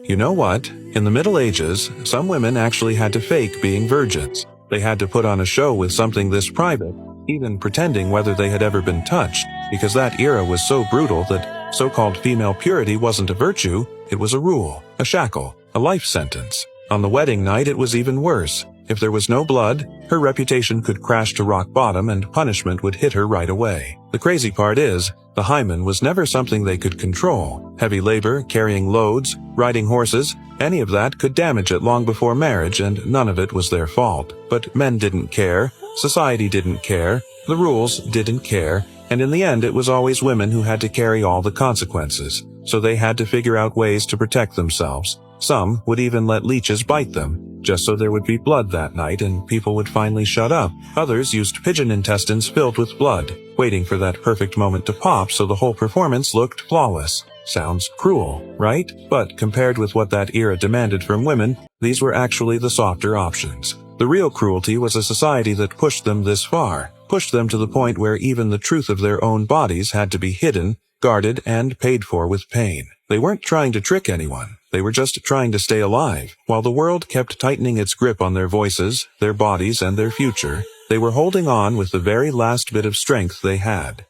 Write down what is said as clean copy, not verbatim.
You know what? In the Middle Ages, some women actually had to fake being virgins. They had to put on a show with something this private, even pretending whether they had ever been touched, because that era was so brutal that so-called female purity wasn't a virtue, it was a rule, a shackle, a life sentence. On the wedding night it was even worse. If there was no blood, her reputation could crash to rock bottom and punishment would hit her right away. The crazy part is, the hymen was never something they could control. Heavy labor, carrying loads, riding horses, any of that could damage it long before marriage, and none of it was their fault. But men didn't care, society didn't care, the rules didn't care, and in the end it was always women who had to carry all the consequences. So they had to figure out ways to protect themselves. Some would even let leeches bite them, just so there would be blood that night and people would finally shut up. Others used pigeon intestines filled with blood, waiting for that perfect moment to pop so the whole performance looked flawless. Sounds cruel, right? But compared with what that era demanded from women, these were actually the softer options. The real cruelty was a society that pushed them this far, pushed them to the point where even the truth of their own bodies had to be hidden, guarded, and paid for with pain. They weren't trying to trick anyone. They were just trying to stay alive. While the world kept tightening its grip on their voices, their bodies, and their future, they were holding on with the very last bit of strength they had.